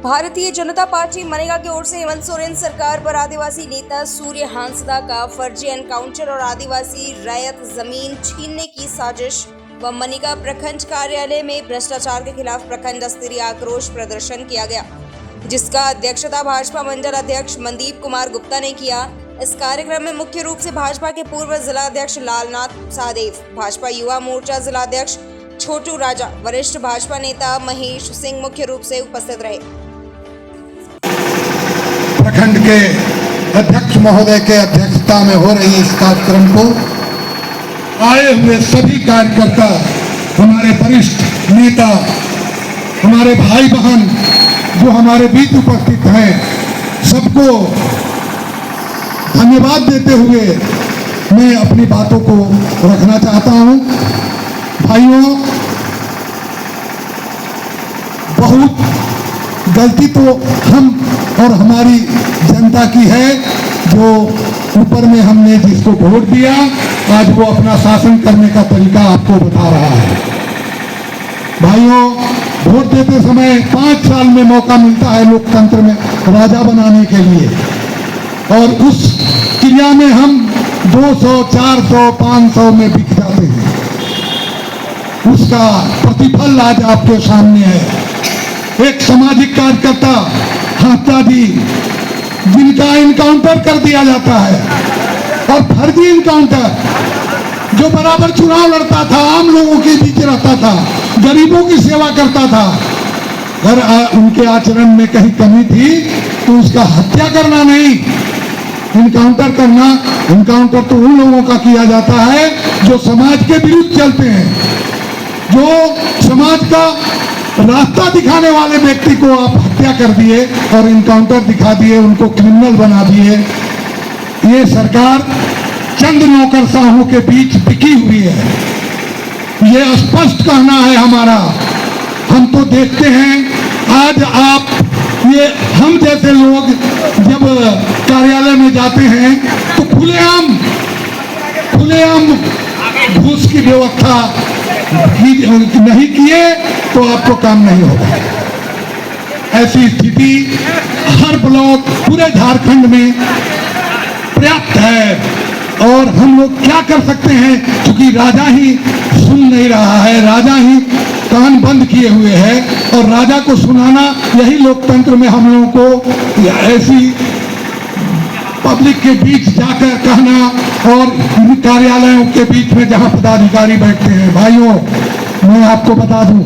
Bharatiya Janata party MNREGA की ओर से हेमंत सोरेन सरकार पर आदिवासी नेता सूर्य हांसदा का फर्जी एनकाउंटर और आदिवासी रैयत जमीन छीनने की साजिश व मनरेगा प्रखंड कार्यालय में भ्रष्टाचार के खिलाफ प्रखंड स्तरीय आक्रोश प्रदर्शन किया गया, जिसका अध्यक्षता भाजपा मंडल अध्यक्ष मनदीप कुमार गुप्ता ने किया। इस कार्यक्रम में मुख्य रूप से भाजपा के पूर्व जिला अध्यक्ष लालनाथ सादेव, भाजपा युवा मोर्चा जिला अध्यक्ष छोटू राजा, वरिष्ठ भाजपा नेता महेश सिंह मुख्य रूप से उपस्थित रहे। प्रखंड के अध्यक्ष महोदय के अध्यक्षता में हो रही इस कार्यक्रम को आए हुए सभी कार्यकर्ता, हमारे वरिष्ठ नेता, हमारे भाई बहन जो हमारे बीच उपस्थित हैं, सबको धन्यवाद देते हुए मैं अपनी बातों को रखना चाहता हूं। भाइयों, बहुत गलती तो हम और हमारी जनता की है, जो ऊपर में हमने जिसको वोट दिया आज वो अपना शासन करने का तरीका आपको बता रहा है। भाइयों, वोट देते समय 5 साल में मौका मिलता है लोकतंत्र में राजा बनाने के लिए, और उस क्रिया में हम 200, 400, 500 में बिक जाते हैं। उसका प्रतिफल आज आपके सामने है। एक सामाजिक कार्यकर्ता हांसदा जी, जिनका इनकाउंटर कर दिया जाता है, और फर्जी इनकाउंटर, जो बराबर चुनाव लड़ता था, आम लोगों के बीच रहता था, गरीबों की सेवा करता था, अगर उनके आचरण में कहीं कमी थी तो उसका हत्या करना नहीं, इनकाउंटर करना। इनकाउंटर तो उन लोगों का किया जाता है जो समाज के विरुद्ध चलते हैं, जो समाज का रास्ता दिखाने वाले व्यक्ति को आप हत्या कर दिए और इनकाउंटर दिखा दिए, उनको क्रिमिनल बना दिए। ये सरकार चंद नौकरशाहों के बीच बिकी हुई है, ये स्पष्ट कहना है हमारा। हम तो देखते हैं आज आप, ये हम जैसे लोग जब कार्यालय में जाते हैं तो खुलेआम घूस की व्यवस्था नहीं किए तो आपको काम नहीं होगा। ऐसी स्थिति हर ब्लॉक पूरे झारखंड में पर्याप्त है, और हम लोग क्या कर सकते हैं, क्योंकि राजा ही सुन नहीं रहा है, राजा ही कान बंद किए हुए है, और राजा को सुनाना यही लोकतंत्र में हम लोगों को ऐसी पब्लिक के बीच जाकर कहना, और कार्यालयों के बीच में जहां पदाधिकारी बैठते हैं। भाइयों, मैं आपको बता दूं,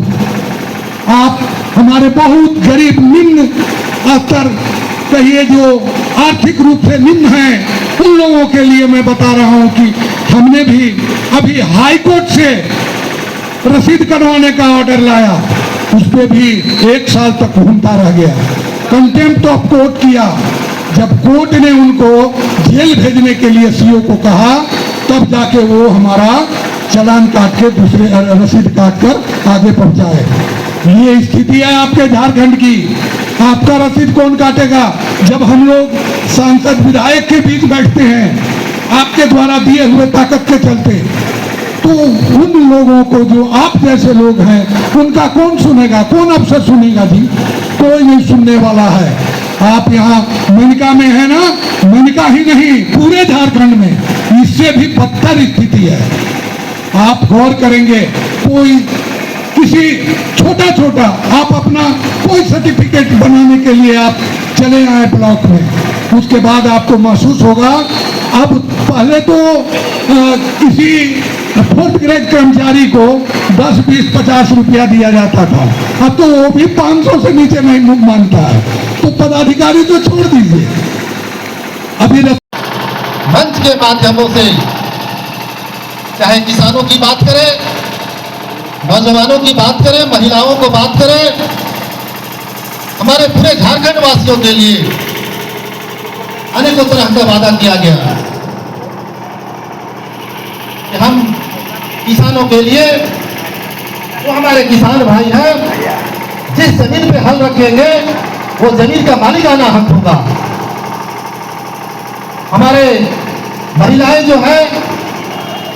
आप हमारे बहुत गरीब निम्न स्तर कहिए, जो आर्थिक रूप से निम्न हैं, उन लोगों के लिए मैं बता रहा हूं कि हमने भी अभी हाई कोर्ट से रसीद कटवाने का ऑर्डर लाया, उस पर भी 1 साल तक घूमता रह गया। कंटेम्प्ट ऑफ कोर्ट किया, जब कोर्ट ने उनको जेल भेजने के लिए सीओ को कहा, तब जाके वो हमारा चालान काट के दूसरे रसीद काट कर आगे पहुंचाए। ये स्थिति है आपके झारखंड की। आपका रसीद कौन काटेगा? जब हम लोग सांसद विधायक के बीच बैठते हैं आपके द्वारा दिए हुए ताकत के चलते, तो उन लोगों को, जो आप जैसे लोग हैं, उनका कौन सुनेगा? कौन अफसर सुनेगा जी? कोई नहीं सुनने वाला है। आप यहाँ मनरेगा में है ना, मनरेगा ही नहीं पूरे झारखंड में इससे भी बदतर स्थिति है। आप गौर करेंगे, कोई किसी छोटा आप अपना कोई सर्टिफिकेट बनाने के लिए आप चले आए ब्लॉक में, उसके बाद आपको महसूस होगा, अब पहले तो किसी 4th ग्रेड कर्मचारी को 10, 20, 50 रुपया दिया जाता था, अब तो वो भी 500 से नीचे नहीं मानता है। तो पदाधिकारी तो छोड़ दीजिए। अभी मंच के माध्यमों से चाहे किसानों की बात करें, नौजवानों की बात करें, महिलाओं को बात करें, हमारे पूरे झारखंड वासियों के लिए अनेकों तरह का वादा किया गया कि हम किसानों के लिए, जो हमारे किसान भाई हैं, जिस जमीन पे हल रखेंगे वो जमीन का मालिकाना हक होगा। हमारे महिलाएं जो है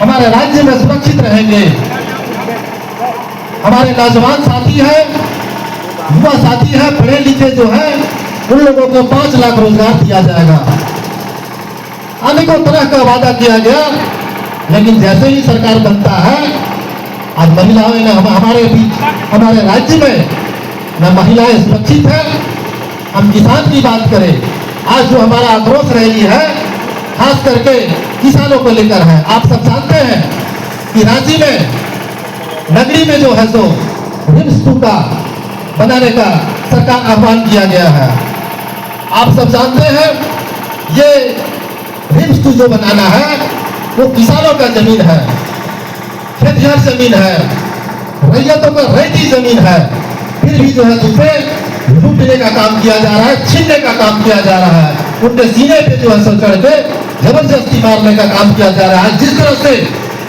हमारे राज्य में सुरक्षित रहेंगे। हमारे नौजवान साथी हैं युवा साथी है, पढ़े लिखे जो है, उन लोगों को 5 लाख रोजगार दिया जाएगा। अनेकों तरह का वादा किया गया, लेकिन जैसे ही सरकार बनता है, आज महिलाओं ने हमारे राज्य में न महिलाएं सुरक्षित है। हम किसान की बात करें, आज जो हमारा आक्रोश रैली है खास करके किसानों को लेकर है। आप सब जानते हैं कि रांची में नगरी में जो है सो रिम्स 2 का बनाने का सरकार आह्वान किया गया है। आप सब जानते हैं ये रिम्स 2 जो बनाना है वो किसानों का जमीन है, खेतिहर जमीन है, रैयतों का रैयती जमीन है, फिर भी जो है उसे लूटने का काम किया जा रहा है, छीनने का काम किया जा रहा है, उनके सीने पे जो है सो चढ़ के जबरदस्ती मारने का काम किया जा रहा है। जिस तरह से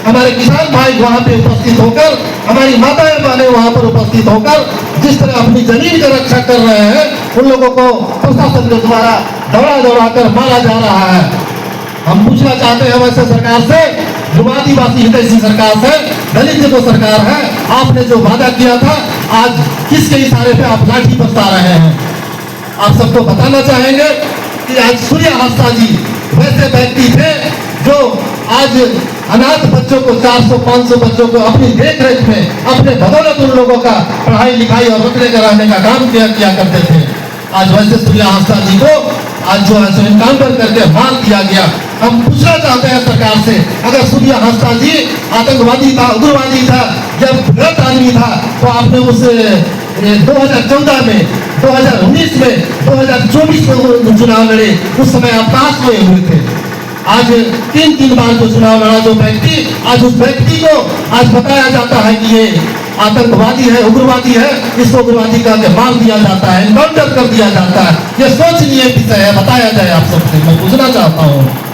हमारे किसान भाई वहां पे उपस्थित होकर, हमारी माताएं बहनें वहां पर उपस्थित होकर जिस तरह अपनी जमीन की रक्षा कर रहे हैं, उन लोगों को प्रशासन के द्वारा दौड़ा कर मारा जा रहा है। हम पूछना चाहते हैं वैसे सरकार से, जो आदिवासी हितैषी सरकार से, दलित जो सरकार है, आपने जो वादा किया था आज किसके इशारे पे आप लाठी बरसा रहे हैं? आप सबको बताना चाहेंगे कि आज सूर्य हांसदा जी वैसे व्यक्ति थे जो आज अनाथ बच्चों को 400-500 बच्चों को अपनी देख रेख में अपने बदौलत उन लोगों का पढ़ाई लिखाई और रुकने का रहने का काम किया करते थे। आज वैसे सूर्य हांसदा जी को आज जो है एनकाउंटर करके मार दिया गया। हम पूछना चाहते हैं सरकार से, अगर सूर्य हांसदा जी आतंकवादी था, उग्रवादी था, जब गलत आदमी था, तो आपने उस 2014 में, 2019 में, 2024 में चुनाव लड़े, उस समय आप पास में हुए थे। आज 3 बार जो चुनाव लड़ा जो व्यक्ति, आज उस व्यक्ति को आज बताया जाता है कि ये आतंकवादी है, उग्रवादी है, इस उग्रवादी का मार दिया जाता है, एनकाउंटर कर दिया जाता है। ये सोचनीय विषय है, बताया जाए आप सबसे। मैं पूछना चाहता हूँ